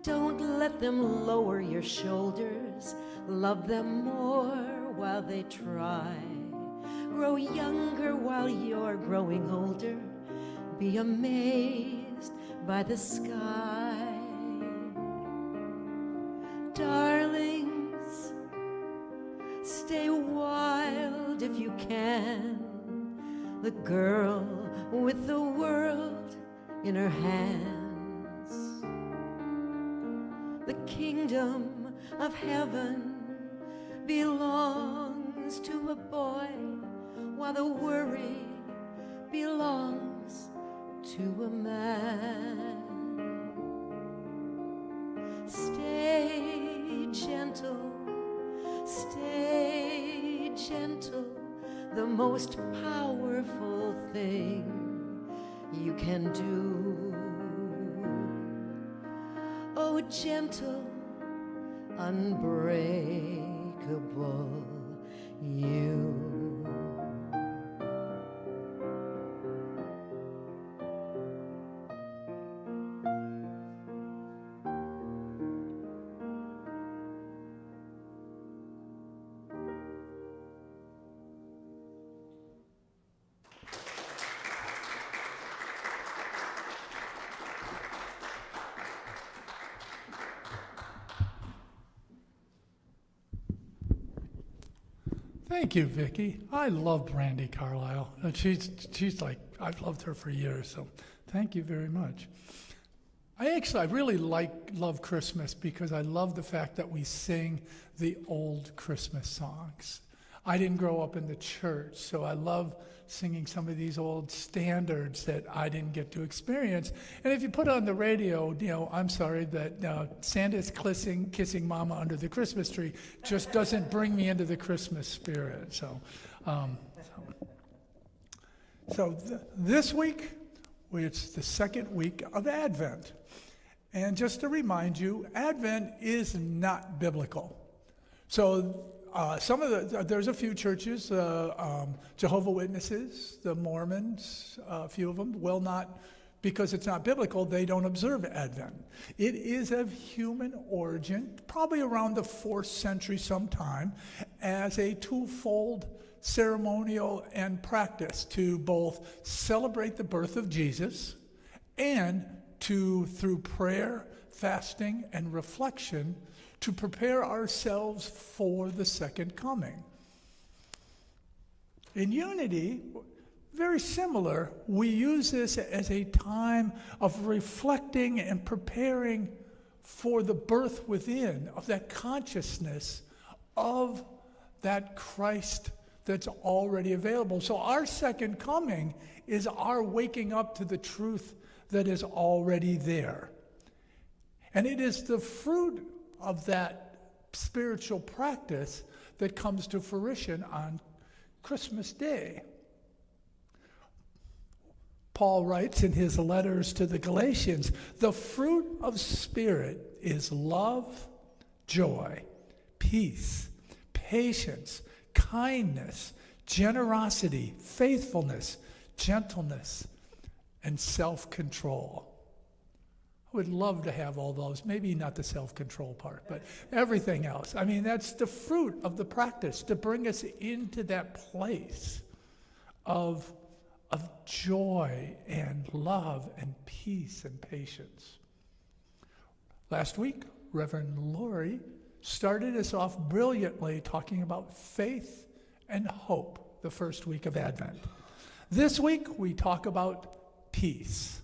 Don't let them lower your shoulders. Love them more while they try. Grow younger while you're growing older. Be amazed by the sky. Darlings, stay wild if you can. The girl with the world in her hands. The kingdom of heaven belongs to a boy, while the worry belongs to a man. Stay gentle, stay gentle. The most powerful thing you can do. Oh, gentle, unbreakable you. Thank you, Vicki. I love Brandy Carlisle. And she's like, I've loved her for years, so thank you very much. I really love Christmas because I love the fact that we sing the old Christmas songs. I didn't grow up in the church, so I love singing some of these old standards that I didn't get to experience. And if you put on the radio, I'm sorry that Santa's kissing Mama under the Christmas tree just doesn't bring me into the Christmas spirit. This week, it's the second week of Advent. And just to remind you, Advent is not biblical. So there's a few churches, Jehovah's Witnesses, the Mormons, a few of them will not, because it's not biblical, they don't observe Advent. It is of human origin, probably around the 4th century sometime, as a twofold ceremonial and practice to both celebrate the birth of Jesus and to, through prayer, fasting, and reflection, to prepare ourselves for the second coming. In Unity, very similar, we use this as a time of reflecting and preparing for the birth within of that consciousness of that Christ that's already available. So our second coming is our waking up to the truth that is already there. And it is the fruit of that spiritual practice that comes to fruition on Christmas Day. Paul writes in his letters to the Galatians, the fruit of Spirit is love, joy, peace, patience, kindness, generosity, faithfulness, gentleness, and self-control. I would love to have all those, maybe not the self-control part, but everything else. I mean, that's the fruit of the practice to bring us into that place of joy and love and peace and patience. Last week, Reverend Lori started us off brilliantly talking about faith and hope, the first week of Advent. This week, we talk about peace.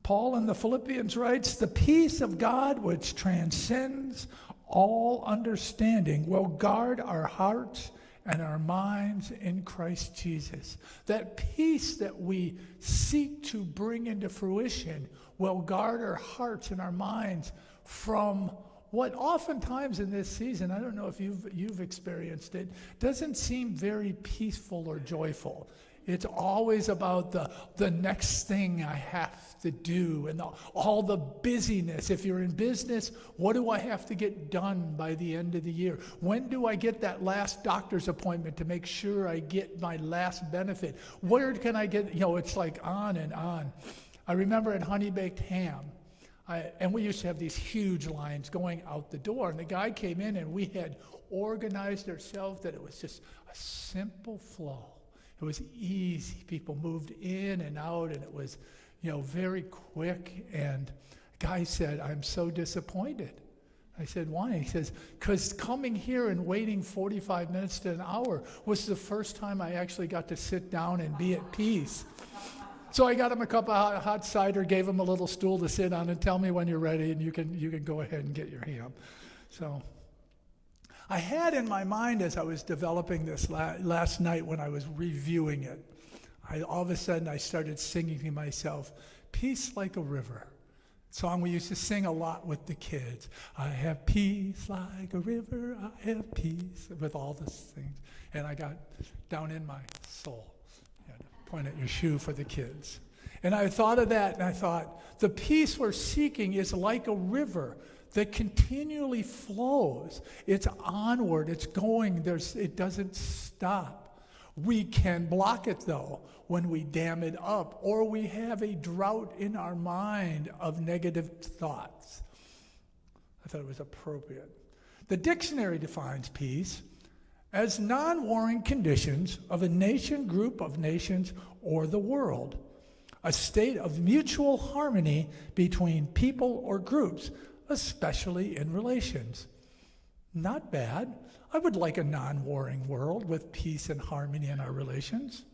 Paul in the Philippians writes, the peace of God which transcends all understanding will guard our hearts and our minds in Christ Jesus. That peace that we seek to bring into fruition will guard our hearts and our minds from what oftentimes in this season, I don't know if you've experienced it, doesn't seem very peaceful or joyful. It's always about the next thing I have to do and all the busyness. If you're in business, what do I have to get done by the end of the year? When do I get that last doctor's appointment to make sure I get my last benefit? Where can I get, it's like on and on. I remember at Honey Baked Ham, And we used to have these huge lines going out the door. And the guy came in, and we had organized ourselves that it was just a simple flow. It was easy. People moved in and out, and it was, very quick. And the guy said, "I'm so disappointed." I said, "Why?" He says, "Because coming here and waiting 45 minutes to an hour was the first time I actually got to sit down and be at peace." So I got him a cup of hot cider, gave him a little stool to sit on, and tell me when you're ready, and you can go ahead and get your ham. So I had in my mind as I was developing this last night when I was reviewing it, all of a sudden I started singing to myself, "Peace like a river." Song we used to sing a lot with the kids. I have peace like a river, I have peace, with all these things. And I got down in my soul. You had to point at your shoe for the kids. And I thought of that, and I thought, the peace we're seeking is like a river that continually flows. It's onward, it's going, it doesn't stop. We can block it, though, when we dam it up, or we have a drought in our mind of negative thoughts. I thought it was appropriate. The dictionary defines peace as non-warring conditions of a nation, group of nations, or the world, a state of mutual harmony between people or groups, especially in relations. Not bad. I would like a non-warring world with peace and harmony in our relations.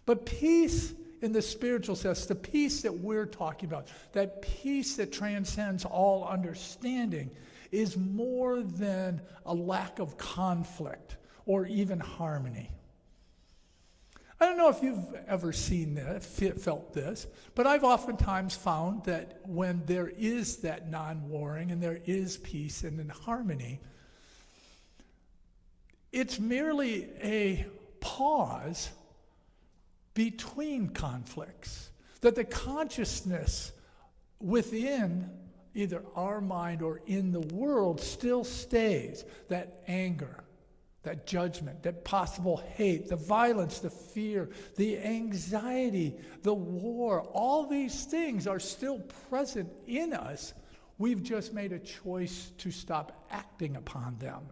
But peace in the spiritual sense, the peace that we're talking about, that peace that transcends all understanding, is more than a lack of conflict or even harmony. I don't know if you've ever seen this, felt this, but I've oftentimes found that when there is that non-warring and there is peace and in harmony, it's merely a pause between conflicts, that the consciousness within either our mind or in the world still stays. That anger, that judgment, that possible hate, the violence, the fear, the anxiety, the war, all these things are still present in us. We've just made a choice to stop acting upon them.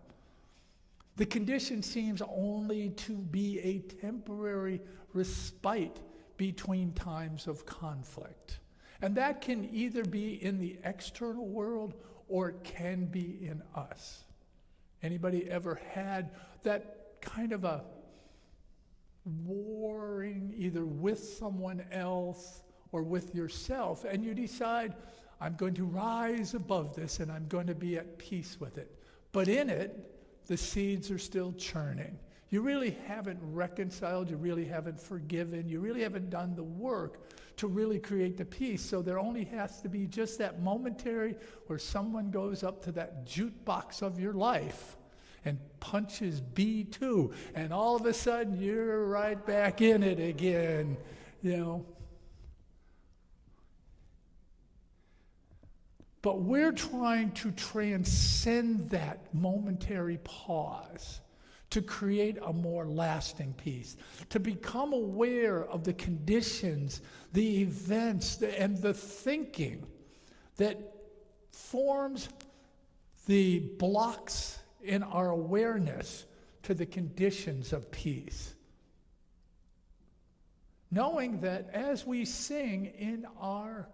The condition seems only to be a temporary respite between times of conflict. And that can either be in the external world or it can be in us. Anybody ever had that kind of a warring either with someone else or with yourself, and you decide, I'm going to rise above this and I'm going to be at peace with it. But in it, the seeds are still churning. You really haven't reconciled, you really haven't forgiven, you really haven't done the work to really create the peace. So there only has to be just that momentary where someone goes up to that jukebox of your life and punches B2, and all of a sudden you're right back in it again, But we're trying to transcend that momentary pause to create a more lasting peace, to become aware of the conditions, the events, and the thinking that forms the blocks in our awareness to the conditions of peace. Knowing that as we sing in our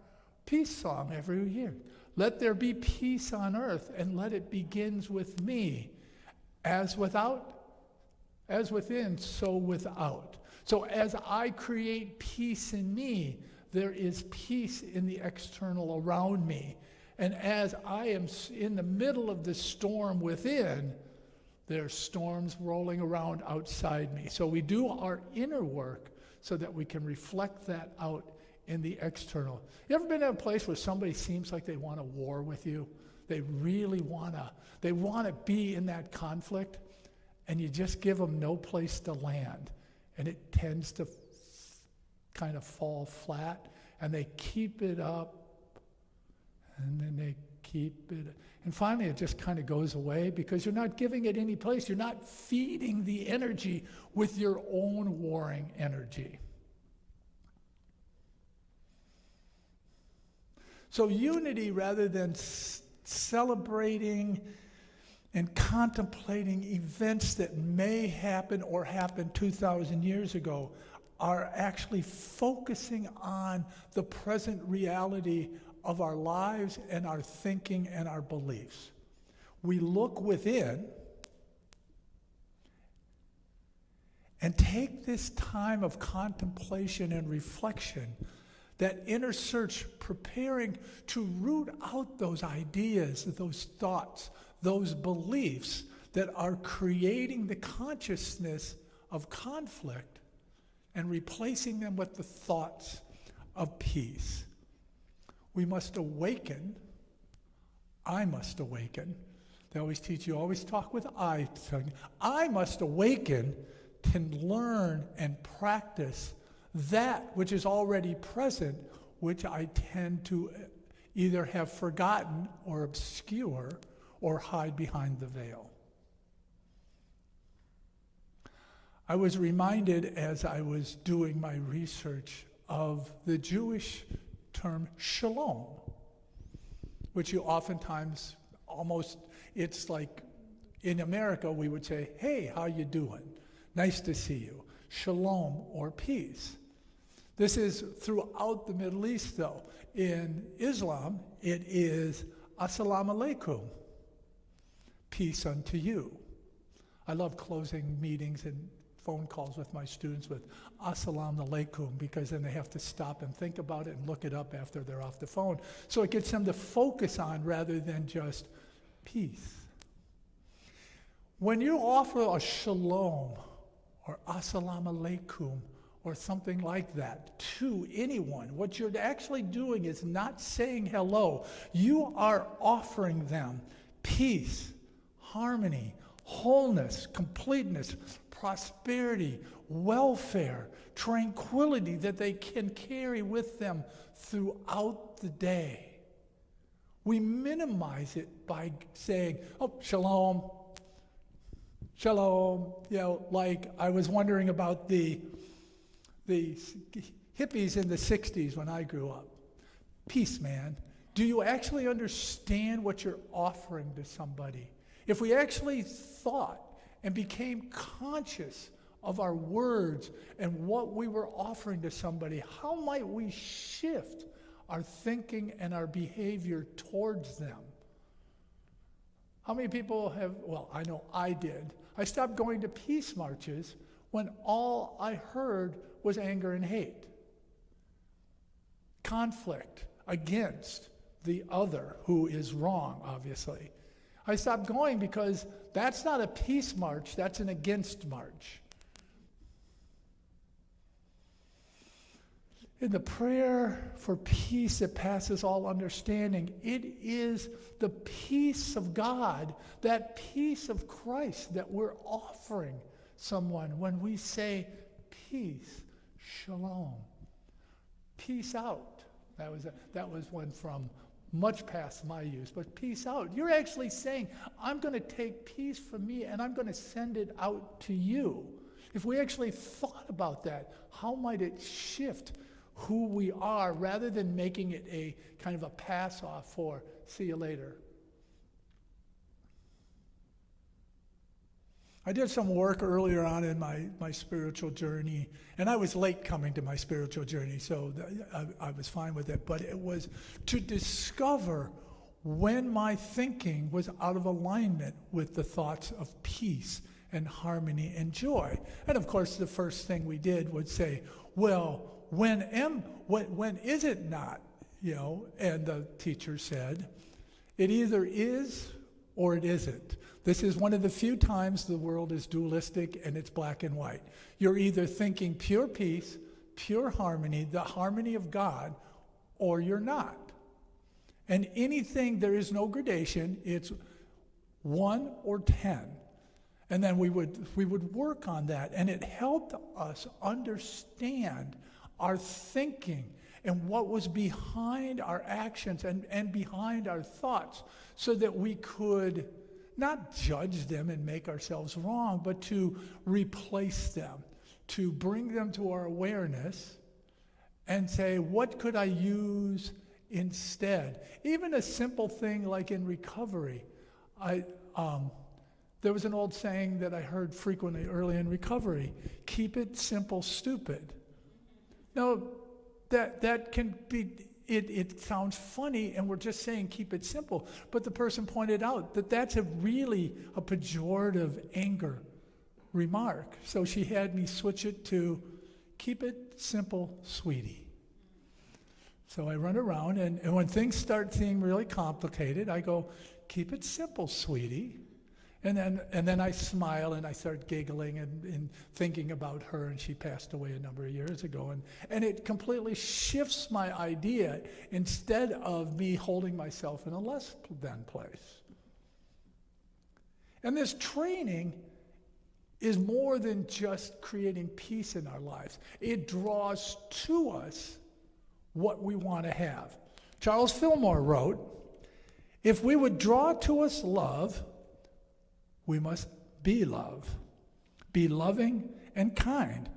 peace song every year, let there be peace on earth, and let it begins with me. As within, so without. So as I create peace in me, there is peace in the external around me. And as I am in the middle of the storm within, there are storms rolling around outside me. So we do our inner work so that we can reflect that out in the external. You ever been in a place where somebody seems like they want a war with you? They really want to be in that conflict, and you just give them no place to land, and it tends to kind of fall flat, and they keep it up, and then they keep it, and finally it just kind of goes away because you're not giving it any place. You're not feeding the energy with your own warring energy. So unity, rather than celebrating and contemplating events that may happen or happened 2,000 years ago, are actually focusing on the present reality of our lives and our thinking and our beliefs. We look within and take this time of contemplation and reflection, that inner search, preparing to root out those ideas, those thoughts, those beliefs that are creating the consciousness of conflict and replacing them with the thoughts of peace. We must awaken. I must awaken. They always teach you, always talk with I. I must awaken to learn and practice that which is already present, which I tend to either have forgotten or obscure or hide behind the veil. I was reminded as I was doing my research of the Jewish term shalom, which you oftentimes it's like in America we would say, hey, how you doing? Nice to see you. Shalom, or peace. This is throughout the Middle East, though. In Islam, it is assalamu alaikum, peace unto you. I love closing meetings and phone calls with my students with assalamu alaikum, because then they have to stop and think about it and look it up after they're off the phone. So it gets them to focus on rather than just peace. When you offer a shalom or assalamu alaikum or something like that to anyone, what you're actually doing is not saying hello. You are offering them peace, harmony, wholeness, completeness, prosperity, welfare, tranquility that they can carry with them throughout the day. We minimize it by saying, oh, shalom, shalom. You know, like I was wondering about the hippies in the 60s when I grew up. Peace, man. Do you actually understand what you're offering to somebody? If we actually thought and became conscious of our words and what we were offering to somebody, how might we shift our thinking and our behavior towards them? How many people have, well, I know I did. I stopped going to peace marches when all I heard was anger and hate. Conflict against the other who is wrong, obviously. I stopped going because that's not a peace march, that's an against march. In the prayer for peace that passes all understanding, it is the peace of God, that peace of Christ that we're offering someone when we say peace, shalom, peace out. That was one from much past my use, but peace out. You're actually saying, I'm going to take peace from me and I'm going to send it out to you. If we actually thought about that, how might it shift who we are rather than making it a kind of a pass-off for see you later? I did some work earlier on in my spiritual journey, and I was late coming to my spiritual journey, so I was fine with it, but it was to discover when my thinking was out of alignment with the thoughts of peace and harmony and joy. And of course, the first thing we did was say, well, when is it not? You know, and the teacher said, it either is or it isn't. This is one of the few times the world is dualistic and it's black and white. You're either thinking pure peace, pure harmony, the harmony of God, or you're not. And anything, there is no gradation. It's 1 or 10. And then we would work on that, and it helped us understand our thinking and what was behind our actions and behind our thoughts, so that we could not judge them and make ourselves wrong, but to replace them, to bring them to our awareness and say, what could I use instead. Even a simple thing like in recovery. There was an old saying that I heard frequently early in recovery: keep it simple, stupid. Now, that can be, it sounds funny, and we're just saying keep it simple. But the person pointed out that that's really a pejorative anger remark. So she had me switch it to keep it simple, sweetie. So I run around, and when things start seeming really complicated, I go, keep it simple, sweetie. And then I smile and I start giggling and thinking about her, and she passed away a number of years ago. And it completely shifts my idea instead of me holding myself in a less than place. And this training is more than just creating peace in our lives. It draws to us what we want to have. Charles Fillmore wrote, if we would draw to us love, we must be love. Be loving and kind.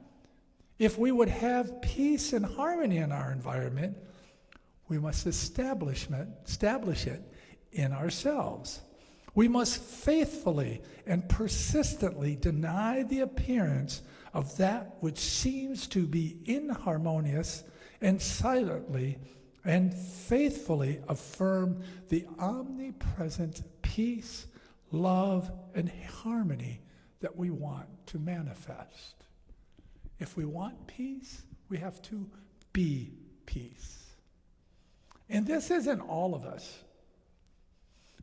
If we would have peace and harmony in our environment, we must establish it in ourselves. We must faithfully and persistently deny the appearance of that which seems to be inharmonious, and silently and faithfully affirm the omnipresent peace, love, and harmony that we want to manifest. If we want peace, we have to be peace. And this isn't all of us.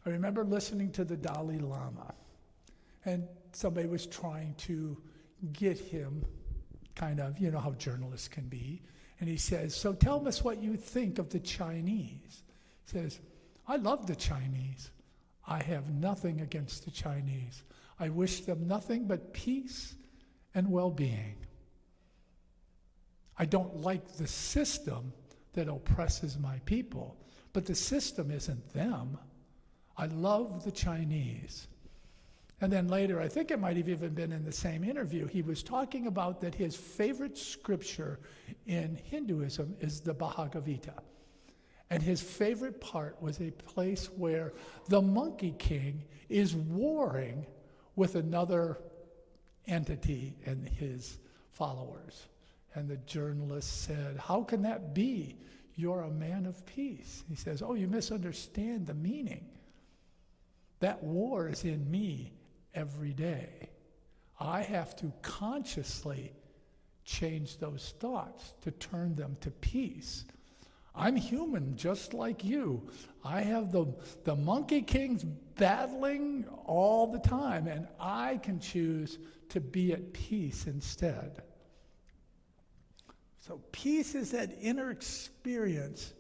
I remember listening to the Dalai Lama, and somebody was trying to get him kind of, you know how journalists can be, and he says, so tell us what you think of the Chinese. He says, I love the Chinese. I have nothing against the Chinese. I wish them nothing but peace and well-being. I don't like the system that oppresses my people, but the system isn't them. I love the Chinese. And then later, I think it might have even been in the same interview, he was talking about that his favorite scripture in Hinduism is the Bhagavad Gita. And his favorite part was a place where the Monkey King is warring with another entity and his followers. And the journalist said, how can that be? You're a man of peace. He says, oh, you misunderstand the meaning. That war is in me every day. I have to consciously change those thoughts to turn them to peace. I'm human just like you. I have the Monkey Kings battling all the time, and I can choose to be at peace instead. So peace is that inner experience,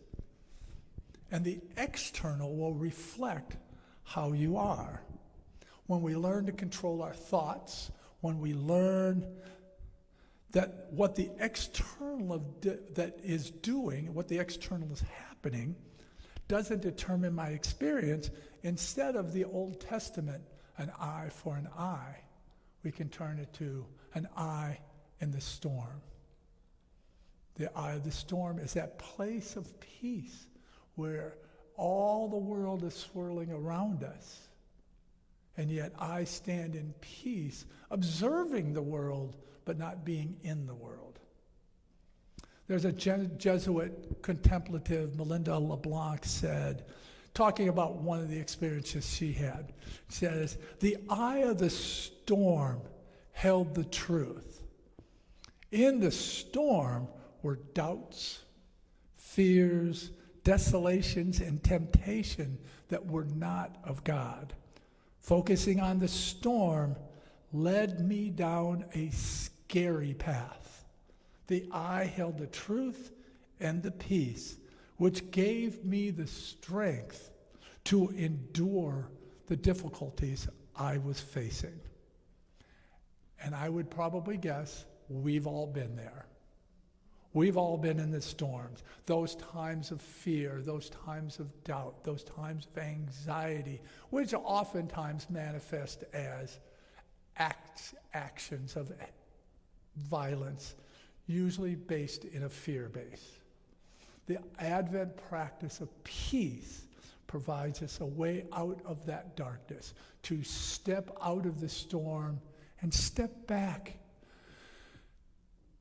and the external will reflect how you are. When we learn to control our thoughts, when we learn that what the external that is doing, what the external is happening, doesn't determine my experience. Instead of the Old Testament, an eye for an eye, we can turn it to an eye in the storm. The eye of the storm is that place of peace where all the world is swirling around us. And yet I stand in peace, observing the world, but not being in the world. There's a Jesuit contemplative, Melinda LeBlanc, said, talking about one of the experiences she had, says, the eye of the storm held the truth. In the storm were doubts, fears, desolations, and temptation that were not of God. Focusing on the storm led me down a scary path. The eye held the truth and the peace, which gave me the strength to endure the difficulties I was facing. And I would probably guess we've all been there. We've all been in the storms, those times of fear, those times of doubt, those times of anxiety, which oftentimes manifest as actions of violence, usually based in a fear base. The Advent practice of peace provides us a way out of that darkness, to step out of the storm and step back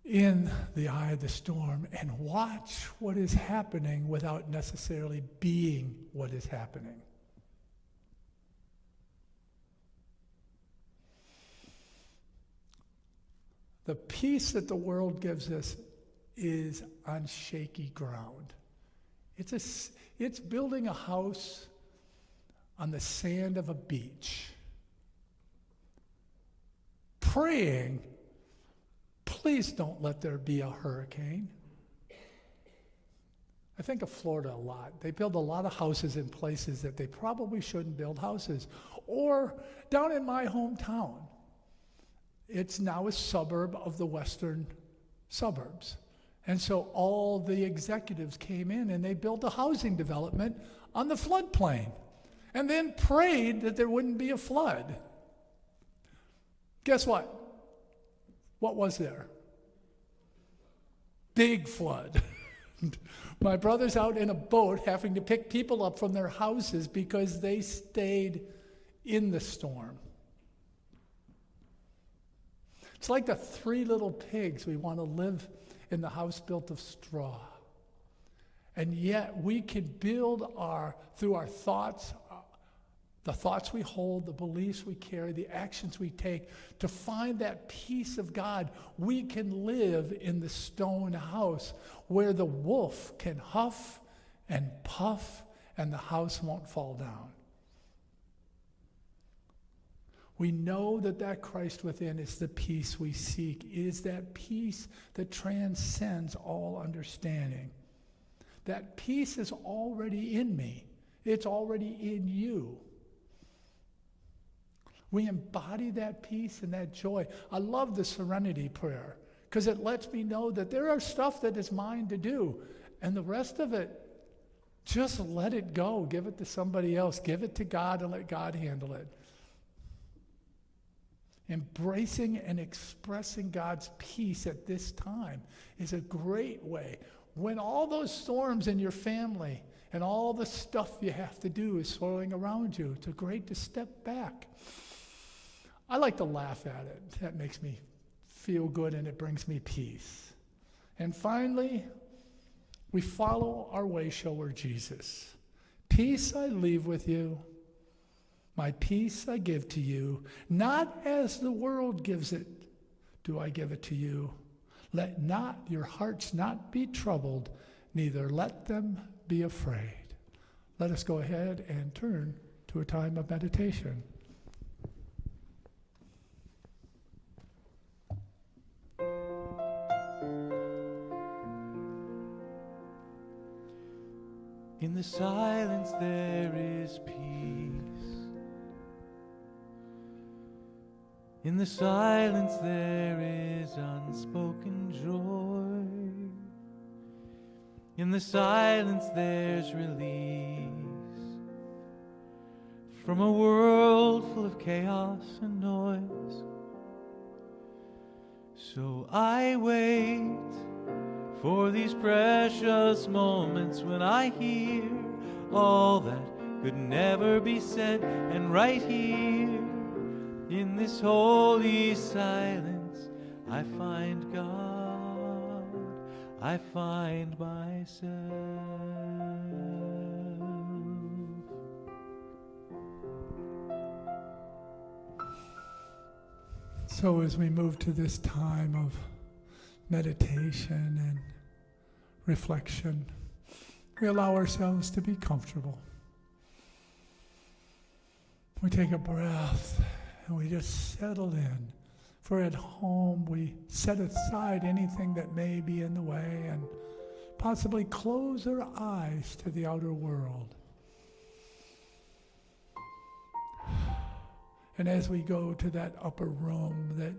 in the eye of the storm and watch what is happening without necessarily being what is happening. The peace that the world gives us is on shaky ground. It's building a house on the sand of a beach, praying, please don't let there be a hurricane. I think of Florida a lot. They build a lot of houses in places that they probably shouldn't build houses. Or down in my hometown, it's now a suburb of the western suburbs. And so all the executives came in and they built a housing development on the floodplain and then prayed that there wouldn't be a flood. Guess what? What was there? Big flood. My brother's out in a boat having to pick people up from their houses because they stayed in the storm. It's like the three little pigs. We want to live in the house built of straw. And yet we can build through our thoughts, the thoughts we hold, the beliefs we carry, the actions we take, to find that peace of God. We can live in the stone house where the wolf can huff and puff and the house won't fall down. We know that Christ within is the peace we seek. It is that peace that transcends all understanding. That peace is already in me. It's already in you. We embody that peace and that joy. I love the serenity prayer because it lets me know that there are stuff that is mine to do, and the rest of it, just let it go. Give it to somebody else. Give it to God and let God handle it. Embracing and expressing God's peace at this time is a great way. When all those storms in your family and all the stuff you have to do is swirling around you, it's great to step back. I like to laugh at it. That makes me feel good and it brings me peace. And finally, we follow our way shower, Jesus. Peace I leave with you. My peace I give to you, not as the world gives it, do I give it to you. Let not your hearts not be troubled, neither let them be afraid. Let us go ahead and turn to a time of meditation. In the silence there is peace. In the silence there is unspoken joy. In the silence there's release from a world full of chaos and noise. So I wait for these precious moments when I hear all that could never be said, and right here in this holy silence, I find God, I find myself. So as we move to this time of meditation and reflection, we allow ourselves to be comfortable. We take a breath and we just settle in. For at home, we set aside anything that may be in the way and possibly close our eyes to the outer world. And as we go to that upper room that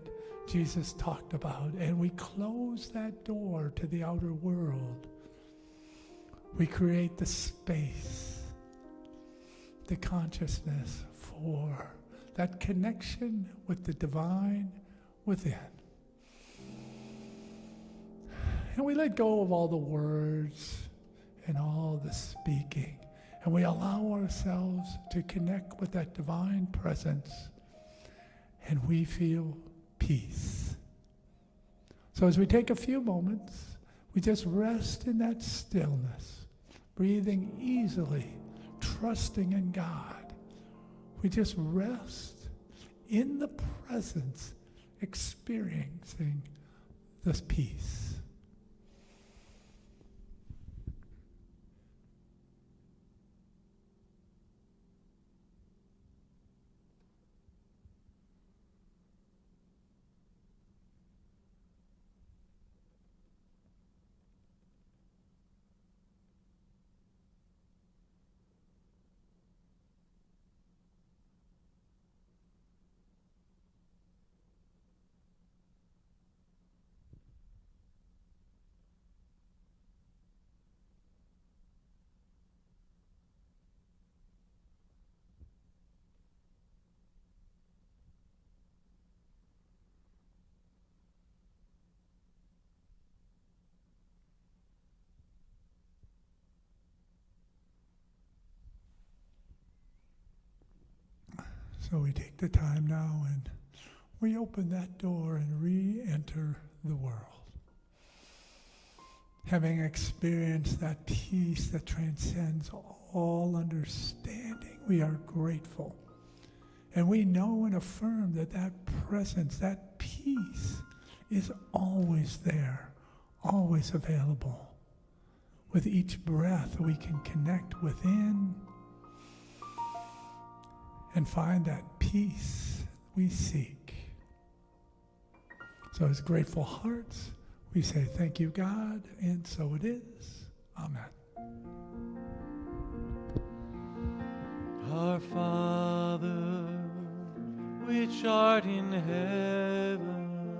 Jesus talked about, and we close that door to the outer world, we create the space, the consciousness for that connection with the divine within. And we let go of all the words and all the speaking. And we allow ourselves to connect with that divine presence, and we feel peace. So as we take a few moments, we just rest in that stillness, breathing easily, trusting in God. We just rest in the presence, experiencing this peace. So we take the time now and we open that door and re-enter the world. Having experienced that peace that transcends all understanding, we are grateful. And we know and affirm that that presence, that peace is always there, always available. With each breath, we can connect within and find that peace we seek. So as grateful hearts, we say, thank you, God, and so it is. Amen. Our Father, which art in heaven,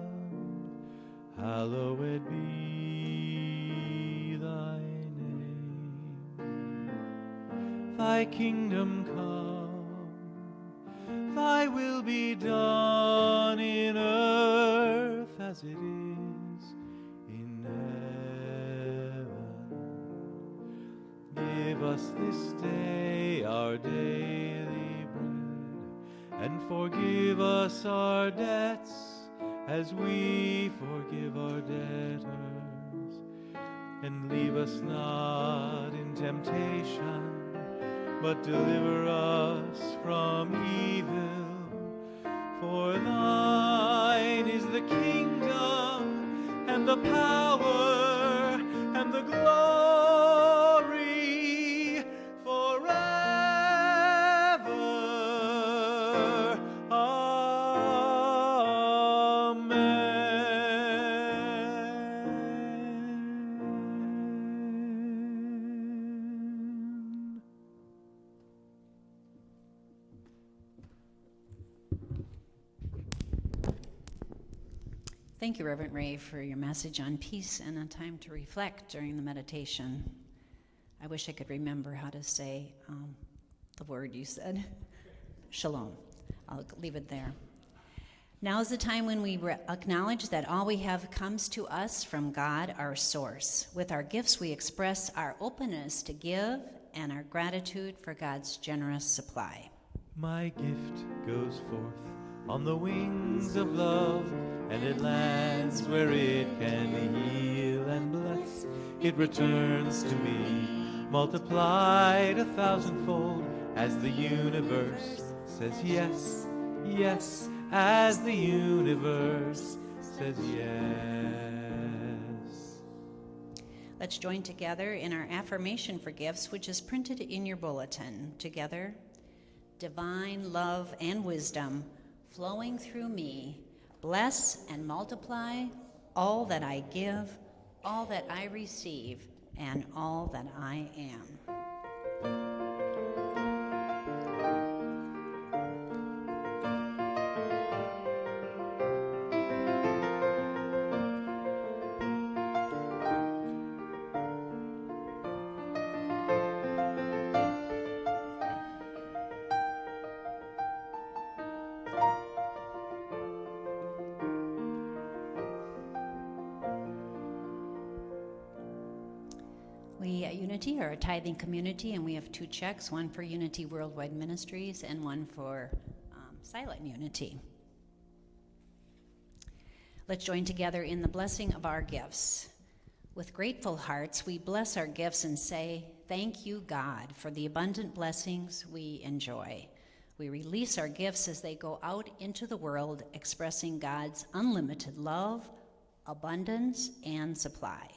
hallowed be thy name. Thy kingdom come, thy will be done in earth as it is in heaven. Give us this day our daily bread, and forgive us our debts as we forgive our debtors. And leave us not in temptation, but deliver us from evil. For thine is the kingdom, and the power, and the glory, forever. Amen. Thank you, Reverend Ray, for your message on peace and a time to reflect during the meditation. I wish I could remember how to say the word you said. Shalom. I'll leave it there. Now is the time when we acknowledge that all we have comes to us from God, our source. With our gifts, we express our openness to give and our gratitude for God's generous supply. My gift goes forth on the wings of love, and it lands where it can heal and bless. It returns to me, multiplied 1,000-fold, as the universe says yes, yes, as the universe says yes. Let's join together in our affirmation for gifts, which is printed in your bulletin. Together, divine love and wisdom flowing through me, bless and multiply all that I give, all that I receive, and all that I am. Unity, or a tithing community, and we have 2 checks, one for Unity Worldwide Ministries and one for Silent Unity. Let's join together in the blessing of our gifts. With grateful hearts, we bless our gifts and say, "Thank you, God, for the abundant blessings we enjoy." We release our gifts as they go out into the world, expressing God's unlimited love, abundance, and supply.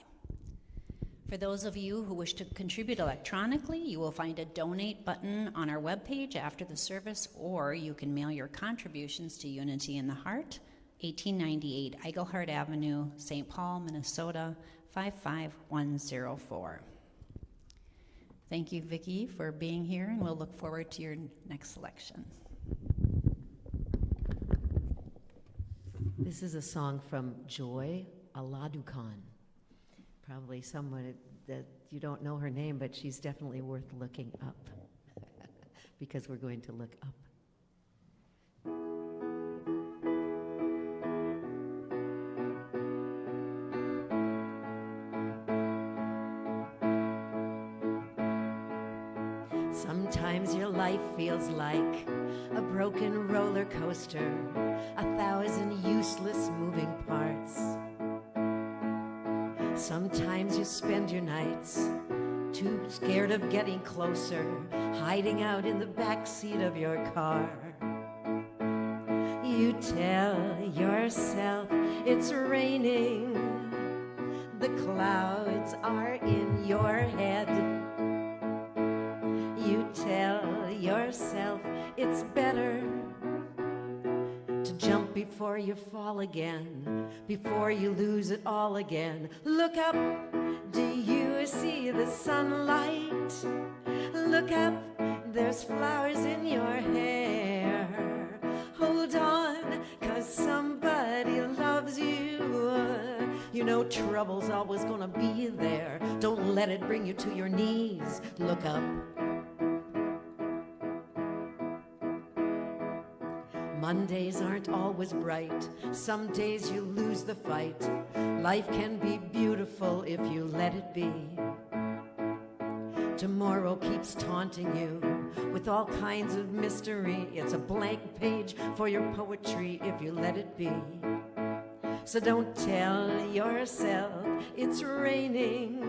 For those of you who wish to contribute electronically, you will find a donate button on our webpage after the service, or you can mail your contributions to Unity in the Heart, 1898 Eaglehart Avenue, St. Paul, Minnesota, 55104. Thank you, Vicki, for being here, and we'll look forward to your next selection. This is a song from Joy Aladukan. Probably someone that you don't know her name, but she's definitely worth looking up because we're going to look up. Sometimes your life feels like a broken roller coaster, 1,000 useless moving parts. Sometimes you spend your nights too scared of getting closer, hiding out in the back seat of your car. You tell yourself it's raining, the clouds are in your head. You tell yourself it's better to jump before you fall again, before you lose it all again. Look up, do you see the sunlight? Look up, there's flowers in your hair. Hold on, 'cause somebody loves you. You know trouble's always gonna be there. Don't let it bring you to your knees. Look up. Mondays aren't always bright. Some days you lose the fight. Life can be beautiful if you let it be. Tomorrow keeps taunting you with all kinds of mystery. It's a blank page for your poetry if you let it be. So don't tell yourself it's raining.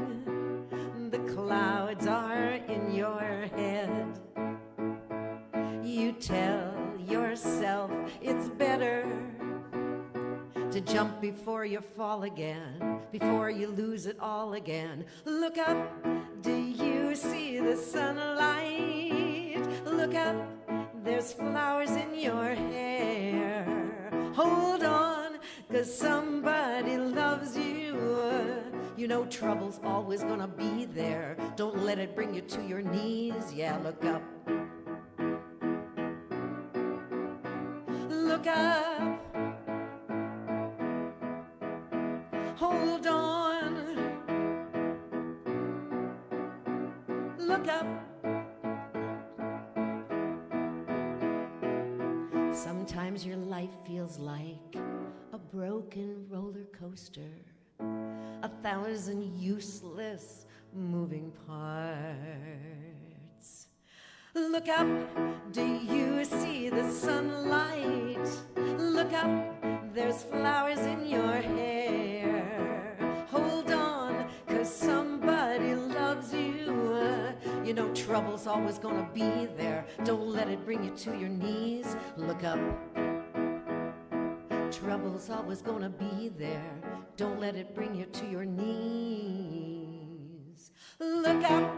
The clouds are in your head. You tell yourself it's better to jump before you fall again, before you lose it all again. Look up, do you see the sunlight? Look up, there's flowers in your hair. Hold on, 'cause somebody loves you. You know trouble's always gonna be there. Don't let it bring you to your knees. Yeah, look up. Look up, hold on, look up. Sometimes your life feels like a broken roller coaster, 1,000 useless moving parts. Look up, do you see the sunlight? Look up, there's flowers in your hair. Hold on, 'cause somebody loves you. You know trouble's always gonna be there. Don't let it bring you to your knees. Look up. Trouble's always gonna be there. Don't let it bring you to your knees. Look up.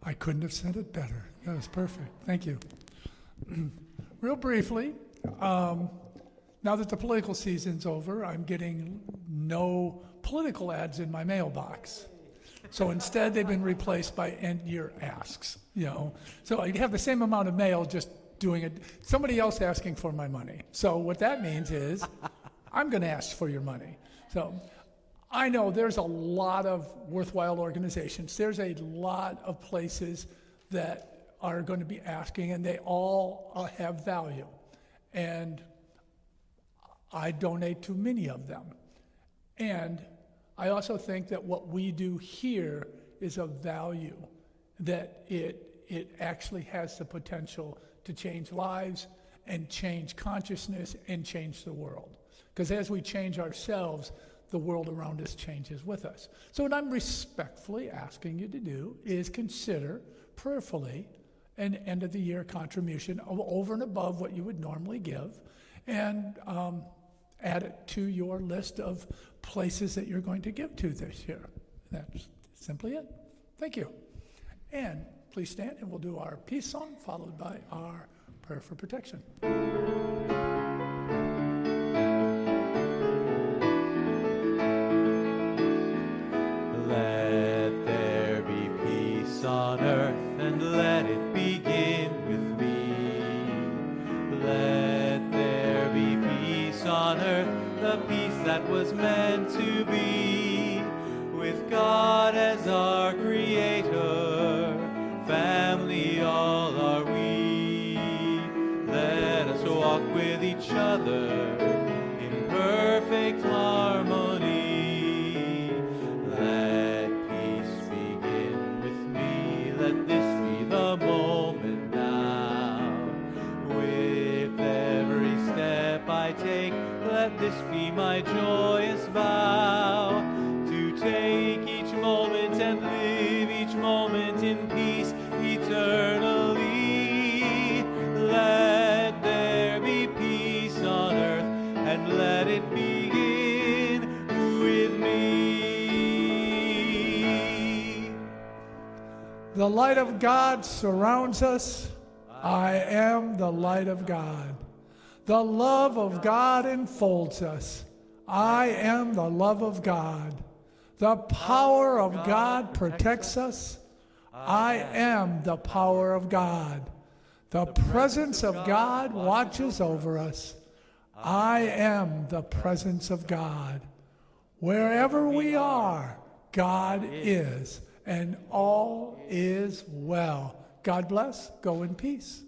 I couldn't have said it better. That was perfect. Thank you. Real briefly, now that the political season's over, I'm getting no political ads in my mailbox. So instead, they've been replaced by end-year asks. So I have the same amount of mail, just doing it. Somebody else asking for my money. So what that means is, I'm going to ask for your money. So I know there's a lot of worthwhile organizations. There's a lot of places that are going to be asking, and they all have value. and I donate to many of them. And I also think that what we do here is of value, that it actually has the potential to change lives and change consciousness and change the world. Because as we change ourselves, the world around us changes with us. So what I'm respectfully asking you to do is consider prayerfully an end-of-the-year contribution over and above what you would normally give, and add it to your list of places that you're going to give to this year. That's simply it. Thank you. And please stand, and we'll do our peace song, followed by our prayer for protection. Let there be peace on earth, and let it begin with me. Let there be peace on earth, the peace that was meant to be, with God as our creator, family all are we. Let us walk with each other in perfect harmony. Let peace begin with me, let this be the moment now. With every step I take, let this be my joyous vow, to take each moment and live each moment in peace eternally. Let there be peace on earth, and let it begin with me. The light of God surrounds us. I am the light of God. The love of God enfolds us. I am the love of God. The power of God protects us. I am the power of God. The presence of God watches over us. I am the presence of God. Wherever we are, God is, and all is well. God bless. Go in peace.